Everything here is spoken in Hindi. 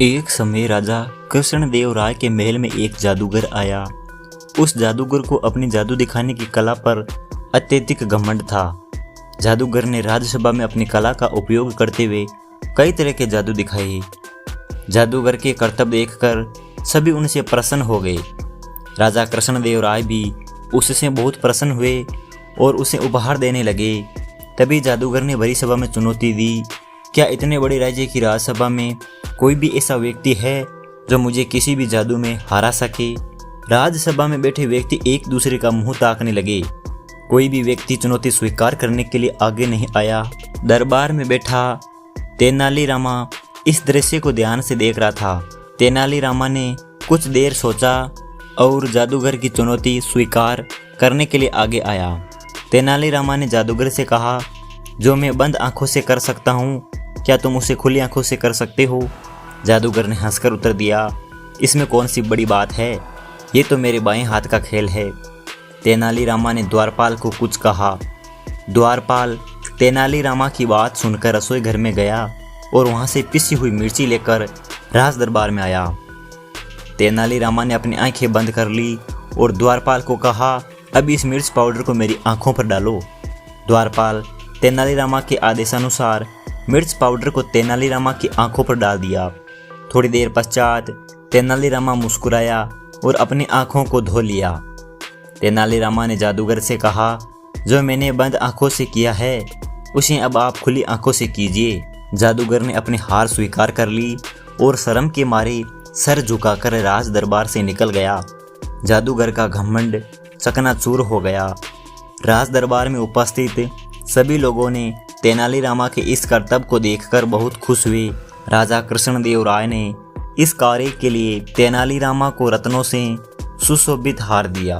एक समय राजा कृष्णदेव राय के महल में एक जादूगर आया। उस जादूगर को अपनी जादू दिखाने की कला पर अत्यधिक घमंड था। जादूगर ने राज्यसभा में अपनी कला का उपयोग करते हुए कई तरह के जादू दिखाए। जादूगर के करतब देखकर सभी उनसे प्रसन्न हो गए। राजा कृष्णदेव राय भी उससे बहुत प्रसन्न हुए और उसे उपहार देने लगे। तभी जादूगर ने बड़ी सभा में चुनौती दी, क्या इतने बड़े राज्य की राज्यसभा में कोई भी ऐसा व्यक्ति है जो मुझे किसी भी जादू में हरा सके। राज्यसभा में बैठे व्यक्ति एक दूसरे का मुंह ताकने लगे। कोई भी व्यक्ति चुनौती स्वीकार करने के लिए आगे नहीं आया। दरबार में बैठा तेनालीरामा इस दृश्य को ध्यान से देख रहा था। तेनालीरामा ने कुछ देर सोचा और जादूगर की चुनौती स्वीकार करने के लिए आगे आया। तेनालीरामा ने जादूगर से कहा, जो मैं बंद आंखों से कर सकता हूँ, क्या तुम उसे खुली आंखों से कर सकते हो? जादूगर ने हंसकर उत्तर दिया, इसमें कौन सी बड़ी बात है, ये तो मेरे बाएं हाथ का खेल है। तेनालीरामा ने द्वारपाल को कुछ कहा। द्वारपाल तेनालीरामा की बात सुनकर रसोई घर में गया और वहां से पिसी हुई मिर्ची लेकर राज दरबार में आया। तेनालीरामा ने अपनी आंखें बंद कर ली और द्वारपाल को कहा, अब इस मिर्च पाउडर को मेरी आंखों पर डालो। द्वारपाल तेनालीरामा के आदेशानुसार मिर्च पाउडर को तेनालीरामा की आंखों पर डाल दिया। थोड़ी देर पश्चात तेनालीरामा मुस्कुराया और अपनी आंखों को धो लिया। तेनालीरामा ने जादूगर से कहा, जो मैंने बंद आंखों से किया है उसे अब आप खुली आंखों से कीजिए। जादूगर ने अपनी हार स्वीकार कर ली और शर्म के मारे सर झुकाकर राज दरबार से निकल गया। जादूगर का घमंड चकनाचूर हो गया। राज दरबार में उपस्थित सभी लोगों ने तेनालीरामा के इस करतब को देखकर बहुत खुश हुए। राजा कृष्णदेव राय ने इस कार्य के लिए तेनालीरामा को रत्नों से सुशोभित हार दिया।